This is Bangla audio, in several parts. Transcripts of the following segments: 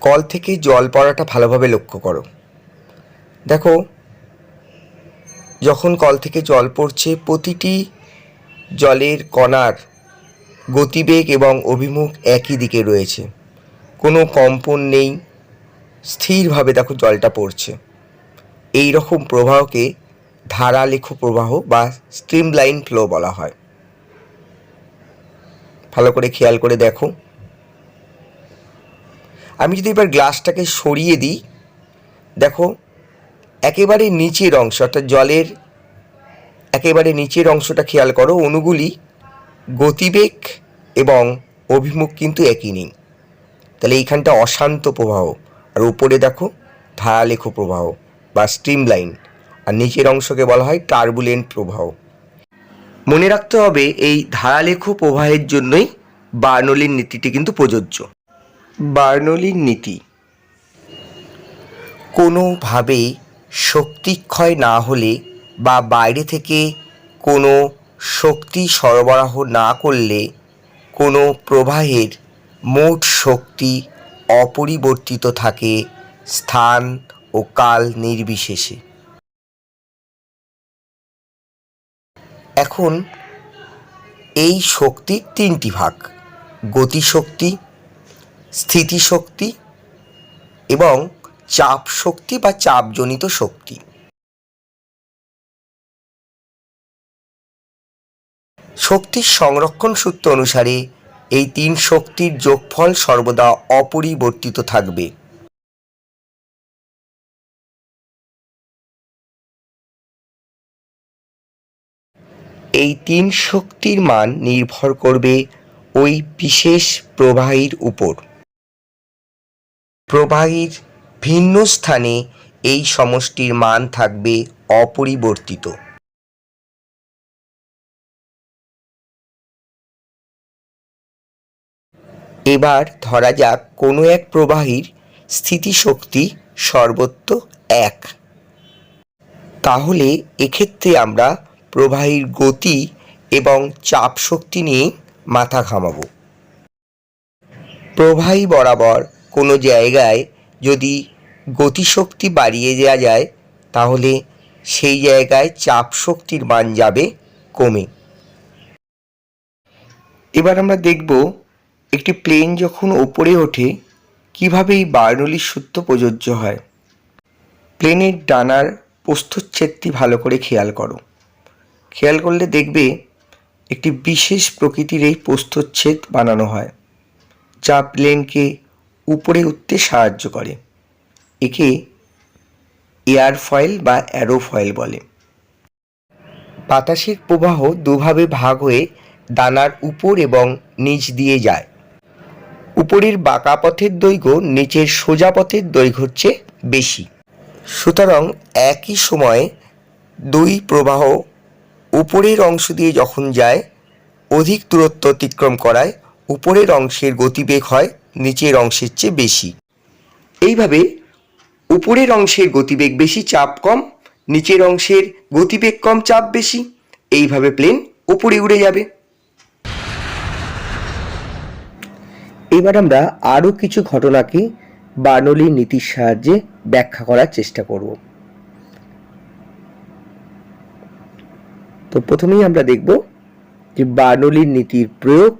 কল থেকে জল পড়াটা ভালোভাবে লক্ষ্য করো। দেখো, যখন কল থেকে জল পড়ছে প্রতিটি জলের কণার গতিবেগ এবং অভিমুখ একই দিকে রয়েছে, কোনো কম্পন নেই, স্থিরভাবে দেখো জলটা পড়ছে। এই রকম প্রবাহকে ধারালেখ প্রবাহ বা স্ট্রিমলাইন ফ্লো বলা হয়। ভালো করে খেয়াল করে দেখো। আমি যদি এবার গ্লাসটাকে সরিয়ে দিই, দেখো একেবারে নিচের অংশ অর্থাৎ জলের একেবারে নিচের অংশটা খেয়াল করো, অণুগুলি গতিবেগ এবং অভিমুখ কিন্তু একই নেই। তাহলে এইখানটা অশান্ত প্রবাহ, আর উপরে দেখো ধারালেখ প্রবাহ বা স্ট্রিমলাইন, আর নিচের অংশকে বলা হয় টার্বুলেন্ট প্রবাহ। মনে রাখতে হবে এই ধারালেখ প্রবাহের জন্যই বার্নৌলির নীতিটি কিন্তু প্রযোজ্য। বার্নৌলির নীতি: কোনোভাবেই শক্তিক্ষয় না হলে বা বাইরে থেকে কোনো শক্তি সরবরাহ না করলে কোনো প্রবাহের মোট শক্তি অপরিবর্তিত থাকে স্থান ও কাল নির্বিশেষে। এখন এই শক্তির তিনটি ভাগ: গতিশক্তি, স্থিতিশক্তি এবং চাপ শক্তি বা চাপজনিত শক্তি। শক্তির সংরক্ষণ সূত্র অনুসারে এই তিন শক্তির যোগফল সর্বদা অপরিবর্তিত থাকবে। এই তিন শক্তির মান নির্ভর করবে ওই বিশেষ প্রবাহীর উপর। প্রবাহীর ভিন্ন স্থানে এই সমষ্টির মান থাকবে অপরিবর্তিত। এবার ধরা যাক কোনো এক প্রবাহীর স্থিতিশক্তি সর্বত্র 1, তাহলে এক্ষেত্রে আমরা প্রবাহীর গতি এবং চাপ শক্তি নিয়ে মাথা ঘামাবো। প্রবাহী বরাবর কোনো জায়গায় যদি গতিশক্তি বাড়িয়ে দেওয়া যায়, তাহলে সেই জায়গায় চাপ শক্তির মান যাবে কমে। এবার আমরা দেখব একটি প্লেন যখন ওপরে ওঠে কিভাবে এই বার্নৌলির সূত্র প্রযোজ্য হয়। প্লেনের ডানার প্রস্থচ্ছেদটি ভালো করে খেয়াল করো। খেয়াল করলে দেখবে একটি বিশেষ প্রকৃতির এই প্রস্থচ্ছেদ বানানো হয়, যা প্লেনকে উপরে উঠতে সাহায্য করে। একে এয়ারফয়েল বা অ্যারোফয়েল বলে। বাতাসের প্রবাহ দুভাবে ভাগ হয়ে ডানার উপর এবং নিচ দিয়ে যায়। উপরের বাঁকা পথের দৈর্ঘ্য নিচের সোজা পথের দৈর্ঘ্যের চেয়ে বেশি। সুতরাং একই সময়ে দুই প্রবাহ উপরের অংশ দিয়ে যখন যায়, অধিক দূরত্ব অতিক্রম করায় উপরের অংশের গতিবেগ হয় নিচের অংশের চেয়ে বেশি। এইভাবে উপরের অংশের গতিবেগ বেশি, চাপ কম, নিচের অংশের গতিবেগ কম, চাপ বেশি। এইভাবে প্লেন উপরে উড়ে যাবে। এবার আমরা আরও কিছু ঘটনাকে বার্নৌলির নীতির সাহায্যে ব্যাখ্যা করার চেষ্টা করব। তো প্রথমেই আমরা দেখব যে বার্নৌলির নীতির প্রয়োগ।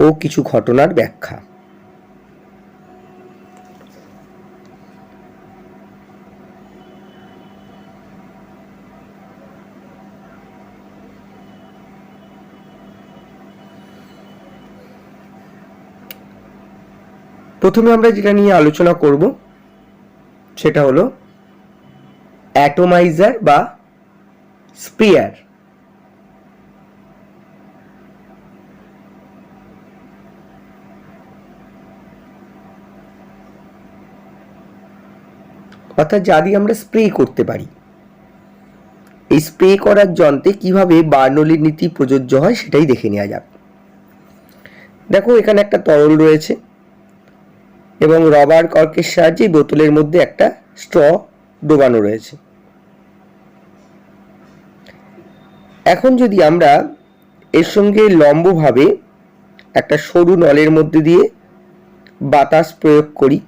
ও কিছু ঘটনার ব্যাখ্যা। প্রথমে আমরা যেটা নিয়ে আলোচনা করব সেটা হলো অ্যাটোমাইজার বা স্প্রেয়ার। অর্থাৎ যা দিয়ে আমরা স্প্রে করতে পারি। এই স্প্রে করার যন্ত্রে কিভাবে বার্নৌলির নীতি প্রযোজ্য হয় সেটাই দেখে নেওয়া যাক। দেখো, এখানে একটা তরল রয়েছে। এবং রবার কর্কের সাহায্যে বোতলের মধ্যে একটা স্ট্র ডোবানো রয়েছে। এখন যদি আমরা এর সঙ্গে লম্বভাবে একটা সরু নলের মধ্যে দিয়ে বাতাস প্রয়োগ করি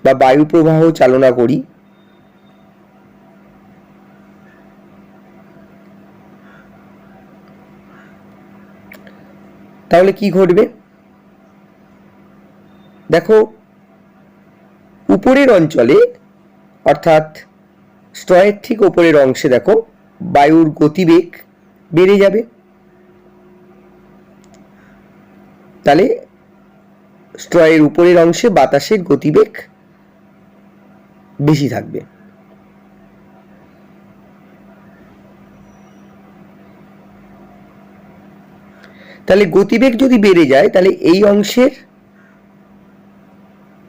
বা বায়ু প্রবাহ চালনা করি, তাহলে কি ঘটবে? দেখো, উপরের অঞ্চলে অর্থাৎ স্ট্রয়ের ঠিক উপরের অংশে দেখো বায়ুর গতিবেগ বেড়ে যাবে। তাহলে স্ট্রয়ের উপরের অংশে বাতাসের গতিবেগ বেশি থাকবে। তাহলে গতিবেগ যদি বেড়ে যায় তাহলে এই অংশের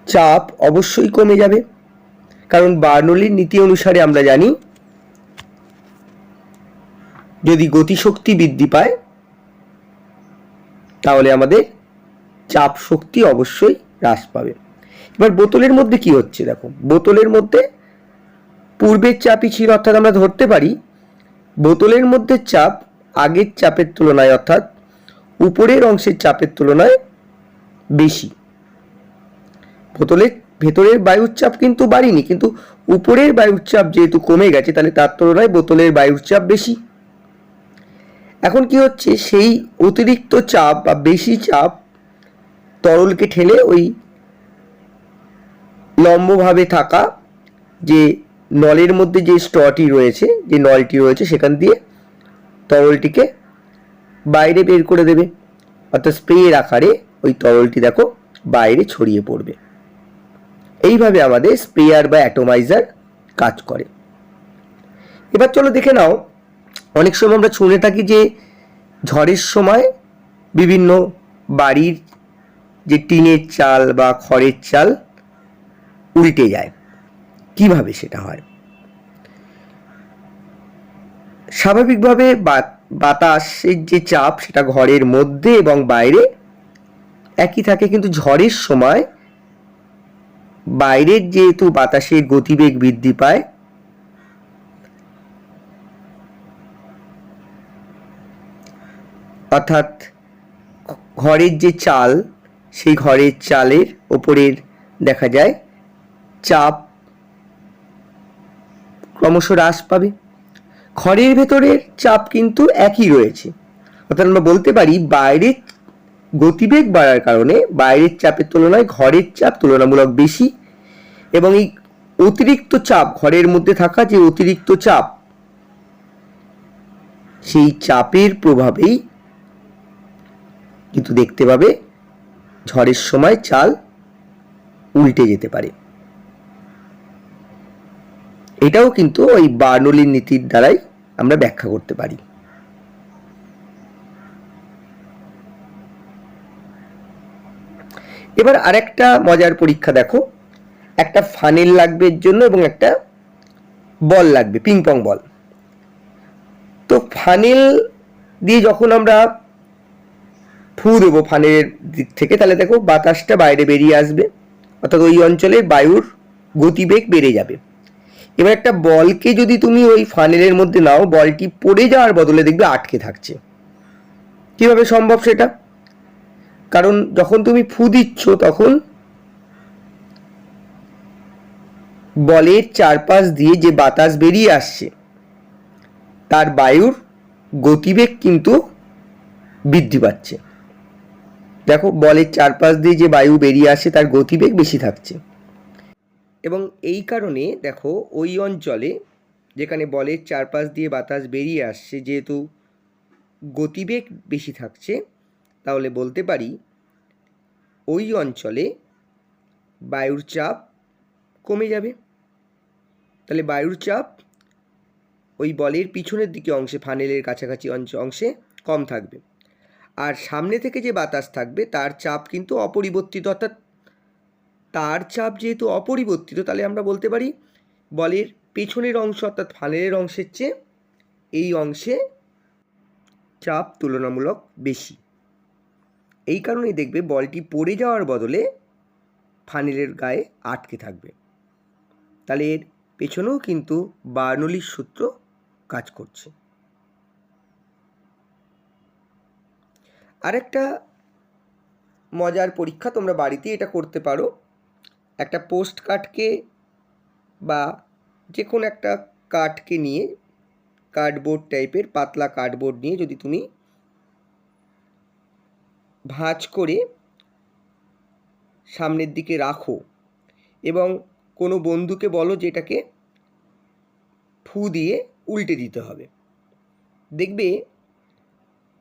চাপ অবশ্যই কমে যাবে, কারণ বার্নৌলির নীতি অনুসারে আমরা জানি যদি গতিশক্তি বৃদ্ধি পায় তাহলে আমাদের চাপ শক্তি অবশ্যই হ্রাস পাবে। এবার বোতলের মধ্যে কি হচ্ছে দেখো, বোতলের মধ্যে পূর্বের চাপই ছিল, অর্থাৎ আমরা ধরতে পারি বোতলের মধ্যে চাপ আগের চাপের তুলনায় অর্থাৎ উপরের অংশের চাপের তুলনায় বেশি। বোতলের ভেতরের বায়ুর চাপ কিন্তু বাড়েনি, কিন্তু উপরের বায়ুর চাপ যেহেতু কমে গেছে তাহলে তার তুলনায় বোতলের বায়ুর চাপ বেশি। এখন কি হচ্ছে, সেই অতিরিক্ত চাপ বা বেশি চাপ তরলকে ঠেলে ওই লম্বভাবে থাকা যে নলের মধ্যে যে স্ট্রটি রয়েছে, যে নলটি রয়েছে, সেখান দিয়ে তরলটিকে বাইরে বের করে দেবে, অর্থাৎ স্প্রের আকারে ওই তরলটি দেখো বাইরে ছড়িয়ে পড়বে। এইভাবে আমাদের স্প্রেয়ার বা অ্যাটোমাইজার কাজ করে। এবার চলো দেখে নাও, অনেক সময় আমরা শুনে থাকি যে ঝড়ের সময় বিভিন্ন বাড়ির যে টিনের চাল বা খড়ের চাল উল্টে যায়। কিভাবে সেটা হয়? স্বাভাবিকভাবে বাতাসের যে চাপ সেটা ঘরের মধ্যে এবং বাইরে একই থাকে, কিন্তু ঝড়ের সময় বাইরের যেহেতু বাতাসের গতিবেগ বৃদ্ধি পায়, অর্থাৎ ঘরের যে চাল সেই ঘরের চালের ওপরের দেখা যায় চাপ ক্রমশ হ্রাস পাবে। ঘরের ভেতরের চাপ কিন্তু একই রয়েছে, অর্থাৎ আমরা বলতে পারি বাইরের গতিবেগ বাড়ার কারণে বাইরের চাপের তুলনায় ঘরের চাপ তুলনামূলক বেশি, এবং এই অতিরিক্ত চাপ, ঘরের মধ্যে থাকা যে অতিরিক্ত চাপ, সেই চাপের প্রভাবেই কিন্তু দেখতে পাবে ঝড়ের সময় চাল উল্টে যেতে পারে। এটাও কিন্তু ওই বার্নৌলির নীতির দ্বারাই আমরা ব্যাখ্যা করতে পারি। এবার আরেকটা মজার পরীক্ষা দেখো, একটা ফানেল লাগবে এর জন্য এবং একটা বল লাগবে, পিং পং বল। তো ফানেল দিয়ে যখন আমরা ফু দেবো ফানেলের দিক থেকে, তাহলে দেখো বাতাসটা বাইরে বেরিয়ে আসবে, অর্থাৎ ওই অঞ্চলে বায়ুর গতিবেগ বেড়ে যাবে। এবার একটা বলকে যদি তুমি ওই ফানেলের মধ্যে নাও, বলটি পড়ে যাওয়ার বদলে দেখবে আটকে থাকছে। কিভাবে সম্ভব সেটা? কারণ যখন তুমি ফু দিচ্ছ তখন বলের চারপাশ দিয়ে যে বাতাস বেরিয়ে আসছে তার বায়ুর গতিবেগ কিন্তু বৃদ্ধি পাচ্ছে। দেখো, বলের চারপাশ দিয়ে যে বায়ু বেরিয়ে আসে তার গতিবেগ বেশি থাকছে, এবং এই কারণে দেখো ওই অঞ্চলে যেখানে বলের চারপাশ দিয়ে বাতাস বেরিয়ে আসছে, যেহেতু গতিবেগ বেশি থাকছে, তাহলে বলতে পারি ওই অঞ্চলে বায়ুর চাপ কমে যাবে। তাহলে বায়ুর চাপ ওই বলের পিছনের দিকে অংশে, ফানেলের কাছাকাছি অংশে কম থাকবে, আর সামনে থেকে যে বাতাস থাকবে তার চাপ কিন্তু অপরিবর্তিত, অর্থাৎ তার চাপ যেহেতু অপরিবর্তিত, তাহলে আমরা বলতে পারি বলের পেছনের অংশ অর্থাৎ ফানেলের অংশের চেয়ে এই অংশে চাপ তুলনামূলক বেশি। এই কারণেই দেখবে বলটি পড়ে যাওয়ার বদলে ফানেলের গায়ে আটকে থাকবে। তাহলে এর পেছনেও কিন্তু বার্নৌলির সূত্র কাজ করছে। আরেকটা মজার পরীক্ষা, তোমরা বাড়িতে এটা করতে পারো। একটা পোস্ট কার্ডকে বা যে কোনো একটা কার্ডকে নিয়ে, কার্ডবোর্ড টাইপের পাতলা কার্ডবোর্ড নিয়ে যদি তুমি ভাঁজ করে সামনের দিকে রাখো এবং কোনো বন্ধুকে বলো যে এটাকে ফু দিয়ে উল্টে দিতে হবে, দেখবে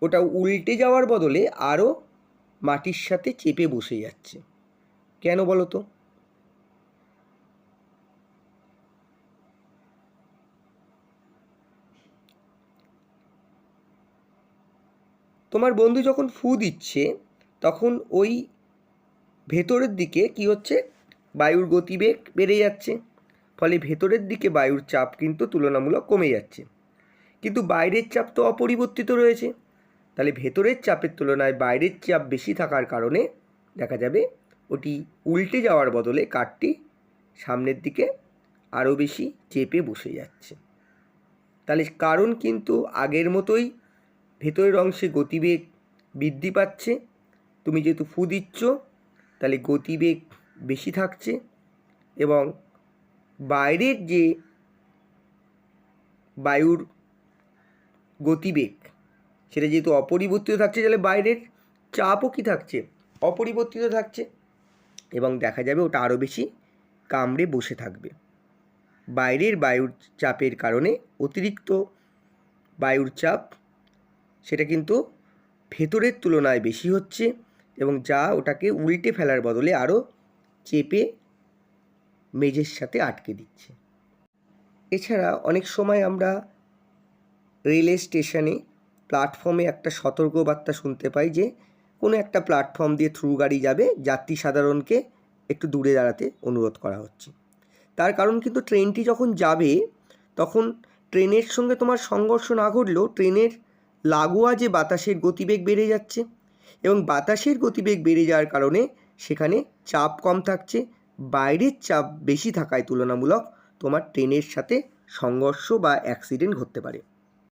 ওটা উল্টে যাওয়ার বদলে আরও মাটির সাথে চেপে বসে যাচ্ছে। কেন বলো তো? তোমার বন্ধু যখন ফু দিচ্ছে তখন ওই ভেতরের দিকে কি হচ্ছে, বায়ুর গতিবেগ বেড়ে যাচ্ছে, ফলে ভেতরের দিকে বায়ুর চাপ কিন্তু তুলনামূলক কমে যাচ্ছে। কিন্তু বাইরের চাপ তো অপরিবর্তিত রয়েছে, তাহলে ভেতরের চাপের তুলনায় বাইরের চাপ বেশি থাকার কারণে দেখা যাবে ওটি উল্টে যাওয়ার বদলে কাঠটি সামনের দিকে আরও বেশি চেপে বসে যাচ্ছে। তাহলে কারণ কিন্তু আগের মতোই, ভেতরের অংশে গতিবেগ বৃদ্ধি পাচ্ছে। তুমি যেহেতু ফু দিচ্ছ তাহলে গতিবেগ বেশি থাকছে এবং বাইরের যে বায়ুর গতিবেগ সেটা যেহেতু অপরিবর্তিত থাকছে, তাহলে বাইরের চাপও কী থাকছে, অপরিবর্তিত থাকছে এবং দেখা যাবে ওটা আরও বেশি কামড়ে বসে থাকবে। বাইরের বায়ুর চাপের কারণে অতিরিক্ত বায়ুর চাপ সেটা কিন্তু ভেতরের তুলনায় বেশি হচ্ছে এবং যা ওটাকে উল্টে ফেলার বদলে আরও চেপে মেঝের সাথে আটকে দিচ্ছে। এছাড়া অনেক সময় আমরা রেল স্টেশনে প্ল্যাটফর্মে একটা সতর্কবার্তা শুনতে পাই যে কোনো একটা প্ল্যাটফর্ম দিয়ে থ্রু গাড়ি যাবে, যাত্রী সাধারণকে একটু দূরে দাঁড়াতে অনুরোধ করা হচ্ছে। তার কারণ কিন্তু ট্রেনটি যখন যাবে তখন ট্রেনের সঙ্গে তোমার সংঘর্ষ না ঘটলেও ট্রেনের লাগোয়া যে বাতাসের গতিবেগ বেড়ে যাচ্ছে এবং বাতাসের গতিবেগ বেড়ে যাওয়ার কারণে সেখানে চাপ কম থাকছে, বাইরের চাপ বেশি থাকায় তুলনামূলক তোমার ট্রেনের সাথে সংঘর্ষ বা অ্যাক্সিডেন্ট ঘটতে পারে।